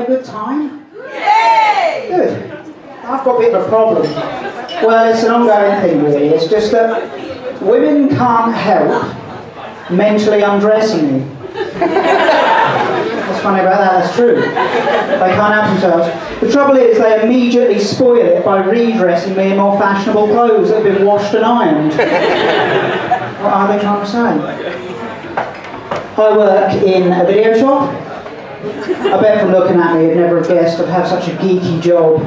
a good time? Yay! Good. I've got a bit of a problem. Well, it's an ongoing thing really. It's just that women can't help mentally undressing me. What's funny about that? That's true. They can't help themselves. The trouble is they immediately spoil it by redressing me in more fashionable clothes that have been washed and ironed. What are they trying to say? I work in a video shop. I bet from looking at me you'd never have guessed I'd have such a geeky job.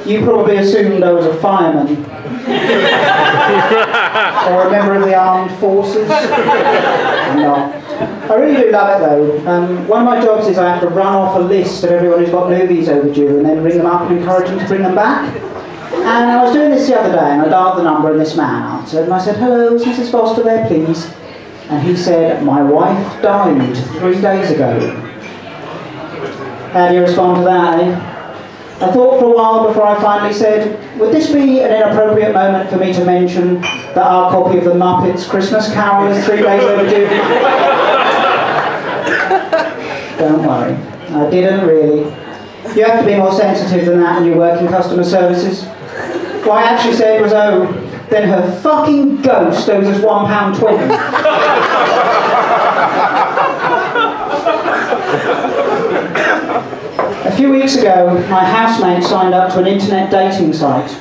You probably assumed I was a fireman. Or a member of the armed forces. I'm not. I really do love it though. One of my jobs is I have to run off a list of everyone who's got movies overdue and then ring them up and encourage them to bring them back. And I was doing this the other day and I dialed the number and this man answered and I said, "Hello, is Mrs. Foster there, please?" And he said, "My wife died 3 days ago." How do you respond to that, eh? I thought for a while before I finally said, "Would this be an inappropriate moment for me to mention that our copy of the Muppets Christmas Carol is 3 days overdue?" Don't worry, I didn't really. You have to be more sensitive than that when you work in customer services. What I actually said was, "Oh, then her fucking ghost owes us £1.20. A few weeks ago, my housemate signed up to an internet dating site.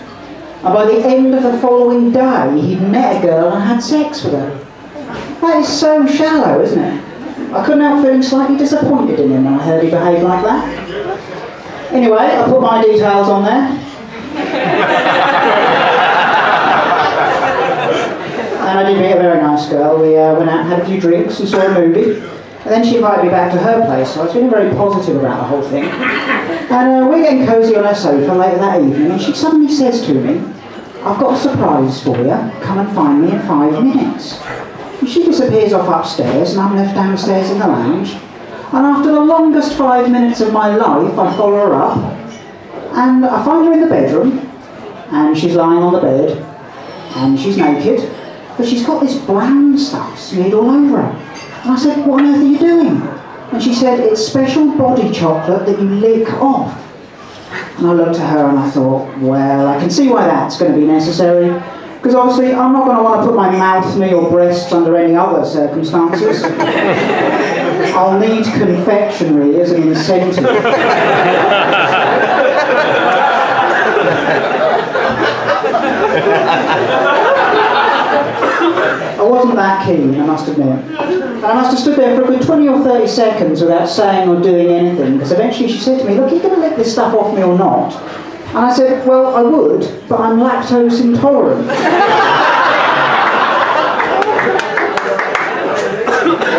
And by the end of the following day, he'd met a girl and had sex with her. That is so shallow, isn't it? I couldn't help feeling slightly disappointed in him when I heard he behaved like that. Anyway, I put my details on there. And I did meet a very nice girl. We went out and had a few drinks and saw a movie. And then she invited me back to her place, so I was feeling very positive about the whole thing. And we're getting cosy on her sofa later that evening, and she suddenly says to me, "I've got a surprise for you. Come and find me in 5 minutes." And she disappears off upstairs, and I'm left downstairs in the lounge. And after the longest 5 minutes of my life, I follow her up, and I find her in the bedroom, and she's lying on the bed, and she's naked, but she's got this brown stuff smeared all over her. And I said, "What on earth are you doing?" And she said, "It's special body chocolate that you lick off." And I looked at her and I thought, well, I can see why that's going to be necessary. Because obviously I'm not going to want to put my mouth, knee or breasts under any other circumstances. I'll need confectionery as an incentive. I wasn't that keen, I must admit. I must have stood there for a good 20 or 30 seconds without saying or doing anything, because eventually she said to me, "Look, are you going to lick this stuff off me or not?" And I said, "Well, I would, but I'm lactose intolerant."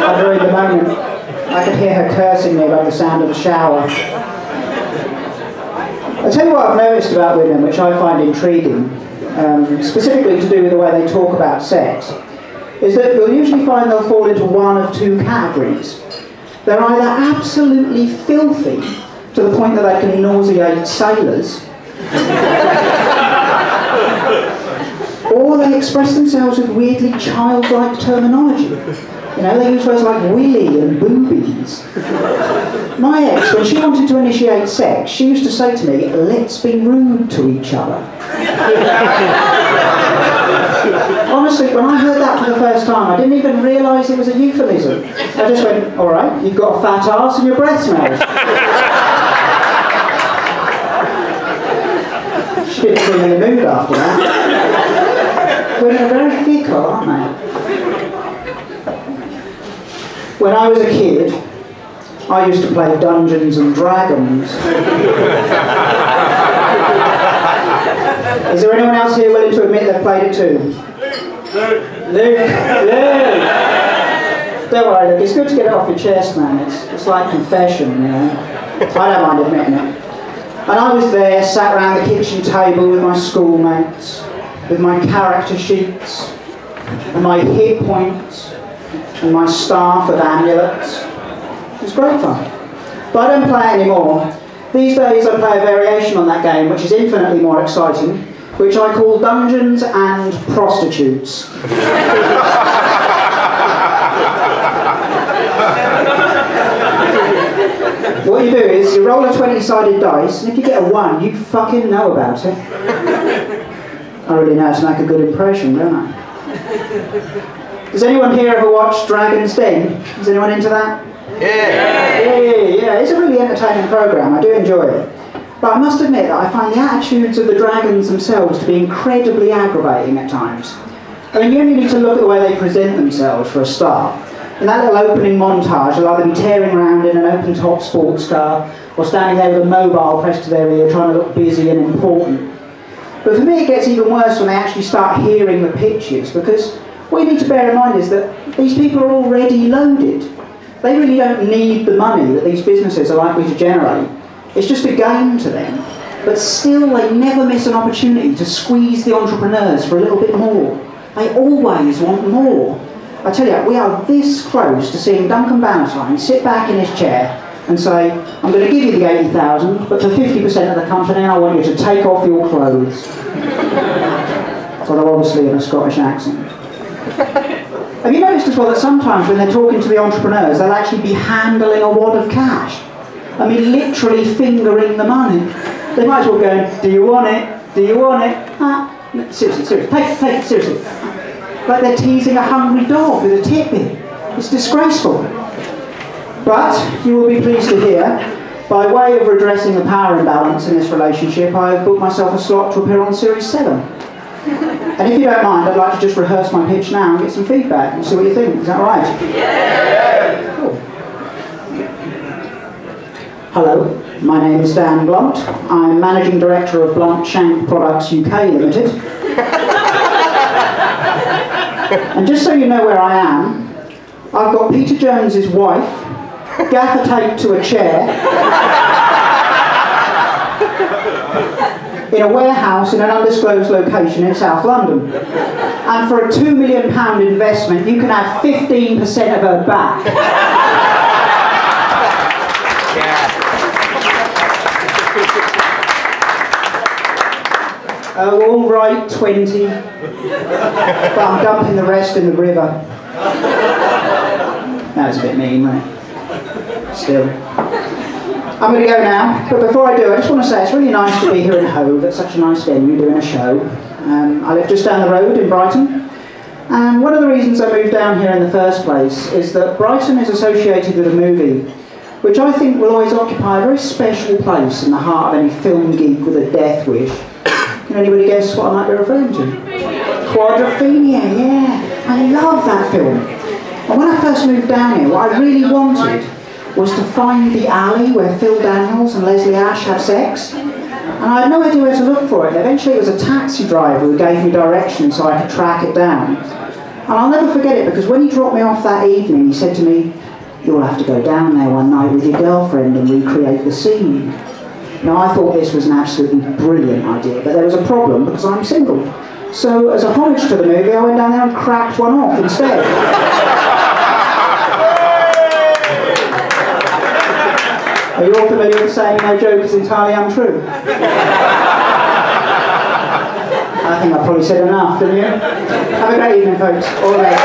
And during the moment, I could hear her cursing me above the sound of the shower. I'll tell you what I've noticed about women, which I find intriguing, specifically to do with the way they talk about sex, is that you'll usually find they'll fall into one of two categories. They're either absolutely filthy to the point that they can nauseate sailors, or they express themselves with weirdly childlike terminology. You know, they use words like willy and boobies. My ex, when she wanted to initiate sex, she used to say to me, "Let's be rude to each other." Honestly, when I heard that for the first time, I didn't even realise it was a euphemism. I just went, "All right, you've got a fat arse and your breath smells." She didn't seem in the mood after that. Women are very fickle, aren't they? When I was a kid, I used to play Dungeons and Dragons. Is there anyone else here willing to admit they've played it too? Luke! Don't worry, Luke, it's good to get it off your chest, man. It's like confession, you know. I don't mind admitting it. And I was there, sat around the kitchen table with my schoolmates, with my character sheets, and my hit points, and my staff of amulets. It was great fun. But I don't play it anymore. These days I play a variation on that game, which is infinitely more exciting, which I call Dungeons and Prostitutes. What what you do is you roll a 20-sided dice, and if you get a 1, you fucking know about it. I really know how to make a good impression, don't I? Does anyone here ever watch Dragon's Den? Is anyone into that? Yeah. It's a really entertaining programme. I do enjoy it. But I must admit that I find the attitudes of the dragons themselves to be incredibly aggravating at times. I mean, you only need to look at the way they present themselves for a start. In that little opening montage, they'll either be tearing around in an open-top sports car or standing there with a mobile pressed to their ear trying to look busy and important. But for me it gets even worse when they actually start hearing the pitches, because what you need to bear in mind is that these people are already loaded. They really don't need the money that these businesses are likely to generate. It's just a game to them. But still they never miss an opportunity to squeeze the entrepreneurs for a little bit more. They always want more. I tell you, we are this close to seeing Duncan Bannatyne sit back in his chair and say, I'm going to give you the 80,000, but for 50% of the company I want you to take off your clothes. Although obviously in a Scottish accent. Have you noticed as well that sometimes when they're talking to the entrepreneurs, they'll actually be handling a wad of cash? I mean, literally fingering the money. They might as well go, do you want it? Do you want it? Seriously, take it, seriously. Like they're teasing a hungry dog with a tip in. It's disgraceful. But, you will be pleased to hear, by way of redressing the power imbalance in this relationship, I have booked myself a slot to appear on Series 7. And if you don't mind, I'd like to just rehearse my pitch now and get some feedback and see what you think. Is that all right? Yeah! Cool. Hello, my name is Dan Blunt. I'm Managing Director of Blunt Shank Products UK Limited. And just so you know where I am, I've got Peter Jones's wife gaffer taped to a chair in a warehouse in an undisclosed location in South London. And for a £2 million investment, you can have 15% of her back. Oh, all right, 20. But I'm dumping the rest in the river. That was a bit mean, wasn't it? Still. I'm going to go now, but before I do, I just want to say it's really nice to be here in Hove at such a nice venue doing a show. I live just down the road in Brighton, and one of the reasons I moved down here in the first place is that Brighton is associated with a movie which I think will always occupy a very special place in the heart of any film geek with a death wish. Can anybody guess what I might be referring to? Quadrophenia, yeah. I love that film. And when I first moved down here, what I really wanted was to find the alley where Phil Daniels and Leslie Ash have sex. And I had no idea where to look for it. And eventually it was a taxi driver who gave me directions so I could track it down. And I'll never forget it, because when he dropped me off that evening, he said to me, "You'll have to go down there one night with your girlfriend and recreate the scene." Now, I thought this was an absolutely brilliant idea, but there was a problem because I'm single. So, as a homage to the movie, I went down there and cracked one off instead. Are you all familiar with saying no joke is entirely untrue? I think I've probably said enough, didn't you? Have a great evening, folks. All the best.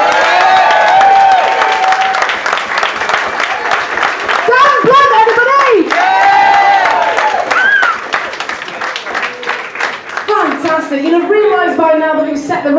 Dan Blunt, everybody! Fantastic. You'll have realised by now that we've set the